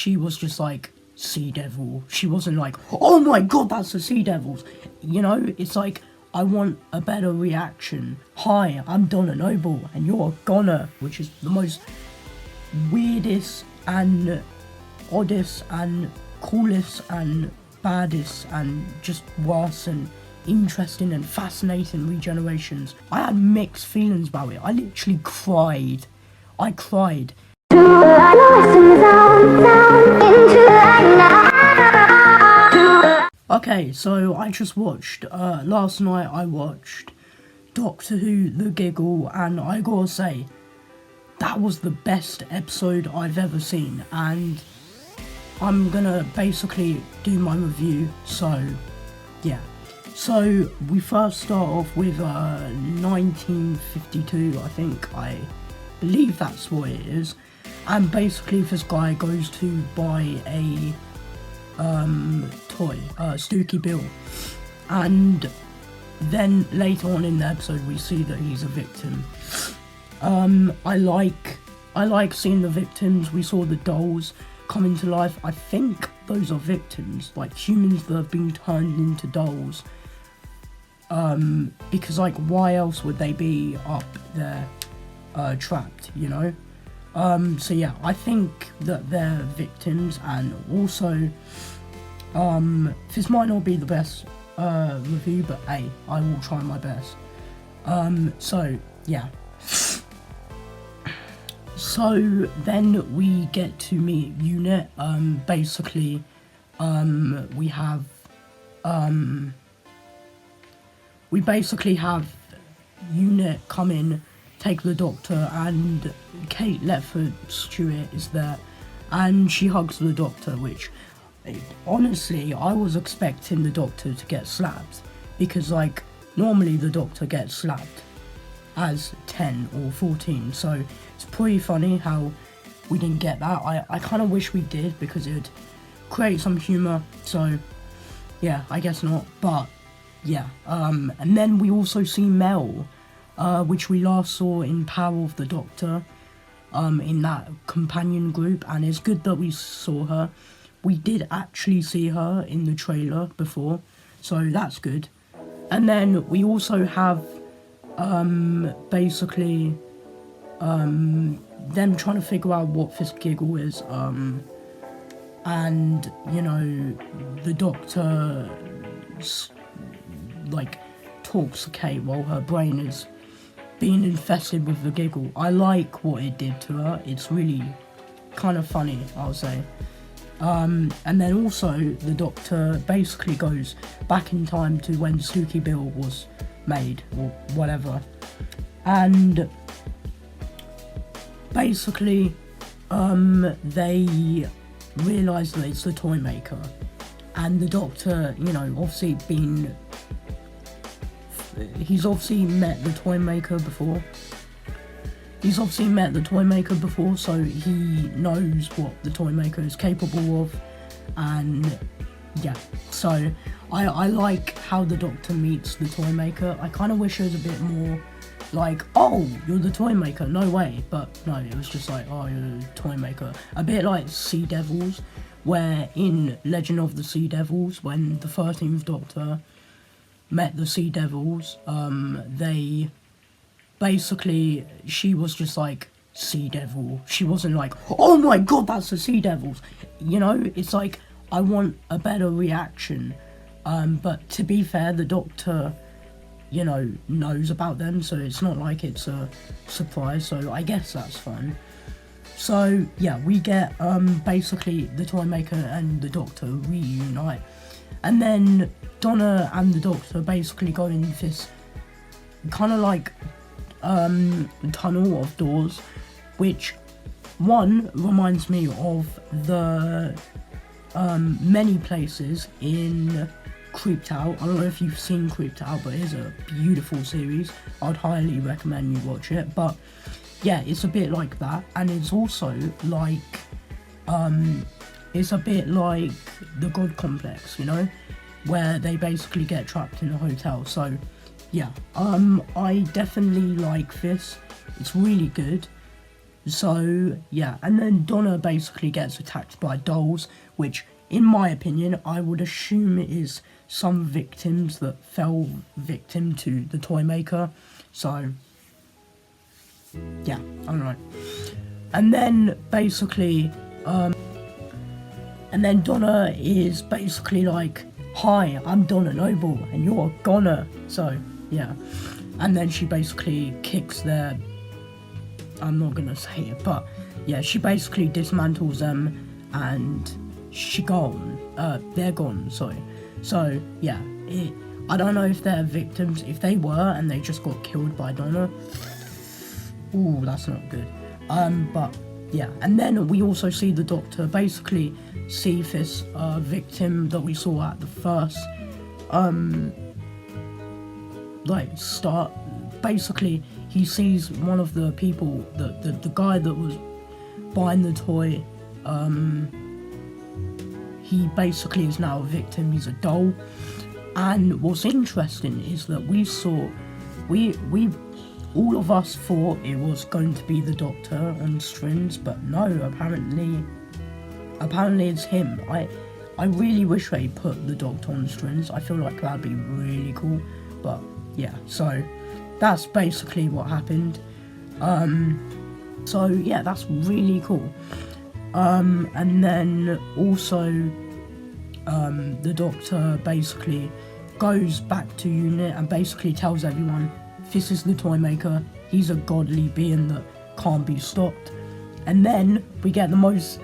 she was just like, sea devil. She wasn't like, oh my god, that's the sea devils. You know, it's like, I want a better reaction. Hi, I'm Donna Noble, and you're Goner, which is the most weirdest and oddest and coolest and baddest and just worse and interesting and fascinating regenerations. I had mixed feelings about it. I literally cried. I cried. Okay, so I just watched, last night I watched Doctor Who The Giggle, and I gotta say, that was the best episode I've ever seen, and I'm gonna basically do my review, so yeah. So we first start off with 1952, I believe that's what it is, and basically this guy goes to buy a toy, Stooky Bill, and then later on in the episode we see that he's a victim. I like seeing the victims. We saw the dolls come into life. I think those are victims, like humans that have been turned into dolls. Because like, why else would they be up there, trapped, you know? So yeah, I think that they're victims, and also, this might not be the best, review, but hey, I will try my best. So yeah. So then we get to meet Unit. Basically, we basically have Unit come in, take the Doctor, and Kate Ledford Stewart is there, and she hugs the Doctor, which, honestly, I was expecting the Doctor to get slapped, because like, normally the Doctor gets slapped as 10 or 14, so it's pretty funny how we didn't get that. I kind of wish we did, because it would create some humour, so yeah, I guess not, but yeah. And then we also see Mel, which we last saw in Power of the Doctor, in that companion group, and it's good that we saw her. We did actually see her in the trailer before, so that's good. And then we also have basically them trying to figure out what this Giggle is, and you know, the Doctor like talks to Kate while her brain is being infested with the Giggle. I like what it did to her. It's really kind of funny, I'll say. And then also the Doctor basically goes back in time to when Stooky Bill was made, or whatever, and basically they realise that it's the toy maker, and the Doctor, you know, obviously he's obviously met the toy maker before. So he knows what the toy maker is capable of, and yeah, so I like how the Doctor meets the toy maker. I kind of wish it was a bit more like, oh, you're the toy maker, no way, but no, it was just like, oh, you're the toy maker. A bit like Sea Devils, where in Legend of the Sea Devils, when the 13th Doctor met the Sea Devils, they basically, she was just like, sea devil. She wasn't like, oh my god, that's the sea devils. You know, it's like, I want a better reaction. But to be fair, the Doctor, you know, knows about them, so it's not like it's a surprise, so I guess that's fun. So yeah, we get basically the toy maker and the Doctor reunite, and then Donna and the Doctor basically go in this kind of like tunnel of doors, which one reminds me of the many places in Creeped Out. I don't know if you've seen Creeped Out, but it's a beautiful series. I'd highly recommend you watch it. But yeah, it's a bit like that, and it's also like it's a bit like the God Complex, you know, where they basically get trapped in a hotel. So yeah, I definitely like this. It's really good. So, yeah, and then Donna basically gets attacked by dolls, which, in my opinion, I would assume is some victims that fell victim to the toy maker. So, yeah, I don't know. And then, basically, and then Donna is basically like, "Hi, I'm Donna Noble, and you're a goner." So, yeah. And then she basically kicks their... I'm not gonna say it, but yeah, she basically dismantles them, and they're gone, sorry. So, yeah, I don't know if they're victims. If they were, and they just got killed by Donna, ooh, that's not good. But, yeah, and then we also see the Doctor basically see this, victim that we saw at the first, start. Basically, he sees one of the people, the guy that was buying the toy, he basically is now a victim. He's a doll. And what's interesting is that we all of us thought it was going to be the Doctor on strings, but no, apparently it's him. I really wish they put the Doctor on strings. I feel like that'd be really cool, but yeah, so that's basically what happened. So yeah, that's really cool. And then also, the Doctor basically goes back to unit and basically tells everyone, this is the toy maker, he's a godly being that can't be stopped. And then we get the most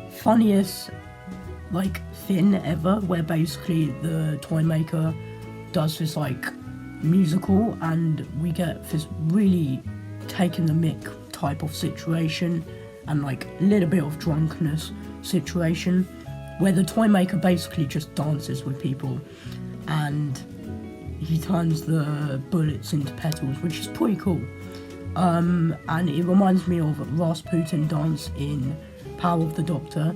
funniest thing ever, where basically the toy maker does this musical, and we get this really taking the mick type of situation, and a little bit of drunkenness situation, where the toy maker basically just dances with people, and he turns the bullets into petals, which is pretty cool. And it reminds me of Rasputin dance in Power of the Doctor.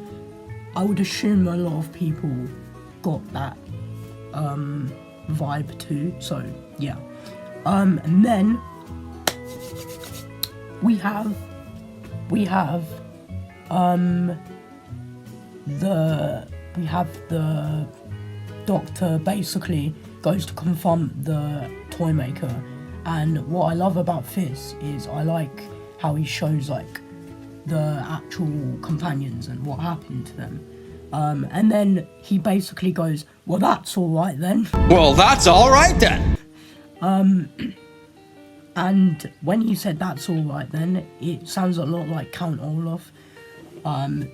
I would assume a lot of people got that vibe too, so yeah. And then we have the Doctor basically goes to confront the toy maker, and what I love about this is I like how he shows the actual companions and what happened to them. And then he basically goes, "Well, that's alright then." Well, that's alright then. And when he said "that's alright then," it sounds a lot like Count Olaf.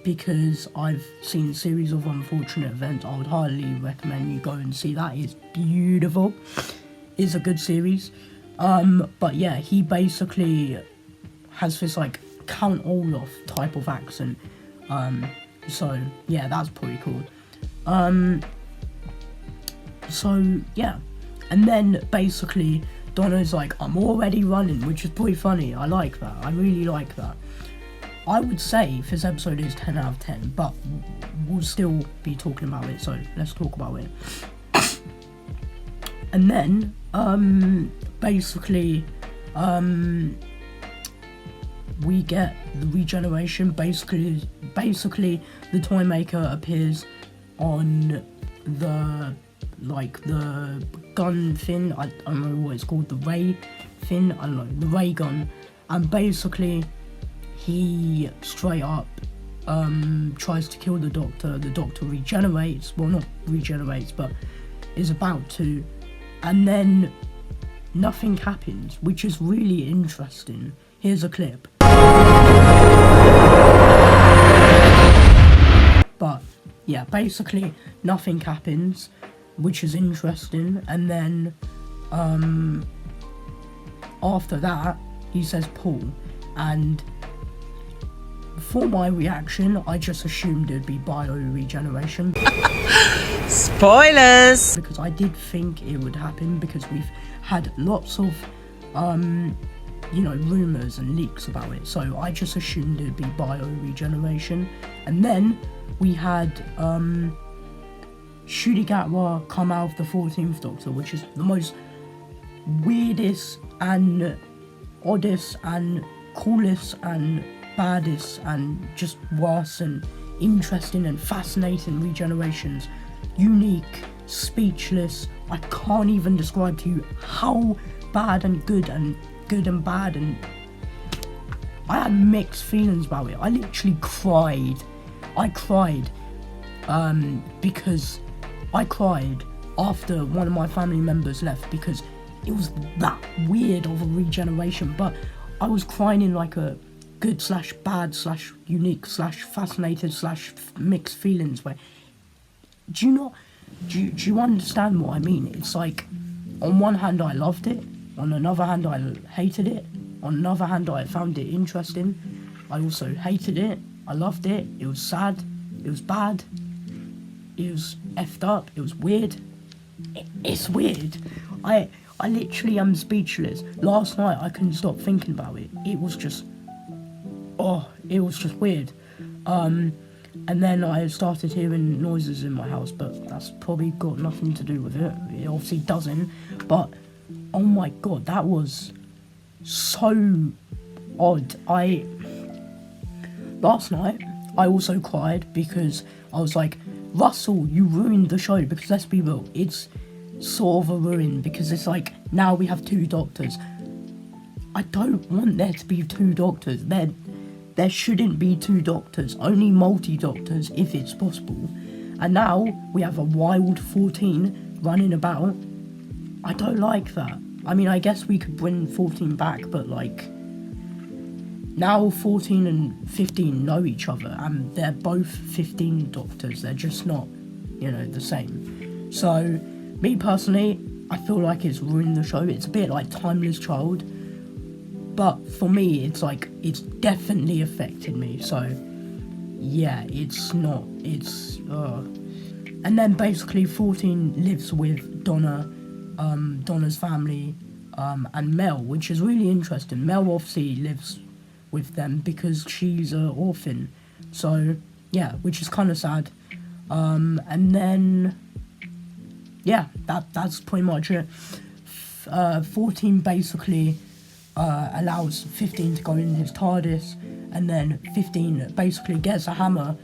Because I've seen a series of Unfortunate Events. I would highly recommend you go and see that. It's beautiful. It's a good series. But yeah, he basically has this Count Olaf type of accent. So yeah, that's pretty cool. So yeah, and then basically Donna's "I'm already running," which is pretty funny. I like that. I really like that. I would say this episode is 10 out of 10, but we'll still be talking about it, so let's talk about it. And then, basically, we get the regeneration. Basically, the toy maker appears on the gun thing. I don't know what it's called, the ray thing. I don't know, the ray gun, and basically he straight up tries to kill the Doctor. The Doctor regenerates, well, not regenerates, but is about to, and then nothing happens, which is really interesting. Here's a clip. But yeah, basically nothing happens, which is interesting. And then after that he says "Paul," and for my reaction, I just assumed it'd be bio-regeneration. Spoilers! Because I did think it would happen, because we've had lots of, rumours and leaks about it. So I just assumed it'd be bio-regeneration. And then we had Ncuti Gatwa come out of the 14th Doctor, which is the most weirdest and oddest and coolest and baddest and just worse and interesting and fascinating regenerations. Unique, speechless. I can't even describe to you how bad and good and bad, and I had mixed feelings about it. I literally cried. I cried because I cried after one of my family members left, because it was that weird of a regeneration. But I was crying in like a good / bad / unique / fascinated / mixed feelings. Where do you understand what I mean? It's like, on one hand I loved it, on another hand I hated it, on another hand I found it interesting. I also hated it. I loved it. It was sad. It was bad. It was effed up. It was weird. It's weird. I literally am speechless. Last night I couldn't stop thinking about it. It was just weird. And then I started hearing noises in my house, but that's probably got nothing to do with it. It obviously doesn't. But oh my god, that was so odd. Last night I also cried because I was like, Russell, you ruined the show. Because let's be real, it's sort of a ruin, because it's like, now we have 2 doctors. I don't want there to be 2 doctors. There shouldn't be 2 doctors, only multi-doctors if it's possible. And now we have a wild 14 running about. I don't like that. I mean, I guess we could bring 14 back, but like, now 14 and 15 know each other, and they're both 15 doctors. They're just not, the same. So, me personally, I feel like it's ruined the show. It's a bit like Timeless Child. But for me, it's like, it's definitely affected me. So, yeah, and then basically 14 lives with Donna's family, and Mel, which is really interesting. Mel obviously lives with them because she's an orphan. So, yeah, which is kind of sad. And then, yeah, that's pretty much it. 14 basically allows 15 to go in his TARDIS, and then 15 basically gets a hammer,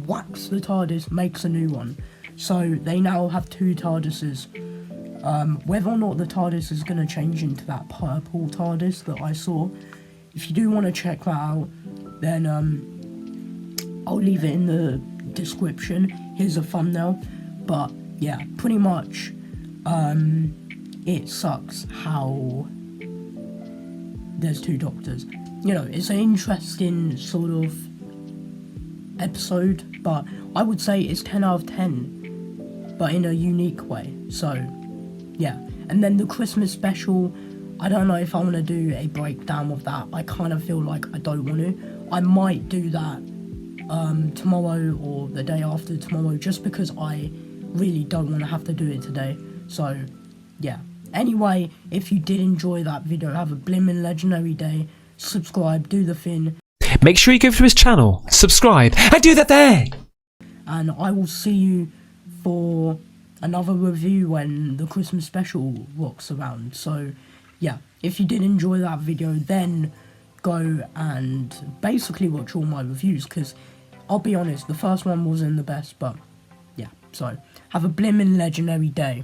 whacks the TARDIS, makes a new one. So they now have 2 TARDISes. Whether or not the TARDIS is going to change into that purple TARDIS that I saw, if you do want to check that out, then I'll leave it in the description. Here's a thumbnail. But yeah, pretty much it sucks how there's 2 doctors. It's an interesting sort of episode, but I would say it's 10 out of 10, but in a unique way. So yeah. And then the Christmas special, I don't know if I want to do a breakdown of that. I kind of feel like I don't want to. I might do that tomorrow or the day after tomorrow, just because I really don't want to have to do it today. So yeah. Anyway, if you did enjoy that video, have a blimmin' legendary day. Subscribe, do the thing. Make sure you go to his channel, subscribe, and do that there! And I will see you for another review when the Christmas special rocks around. So yeah, if you did enjoy that video, then go and basically watch all my reviews, because I'll be honest, the first one wasn't the best, but yeah. So have a blimmin' legendary day.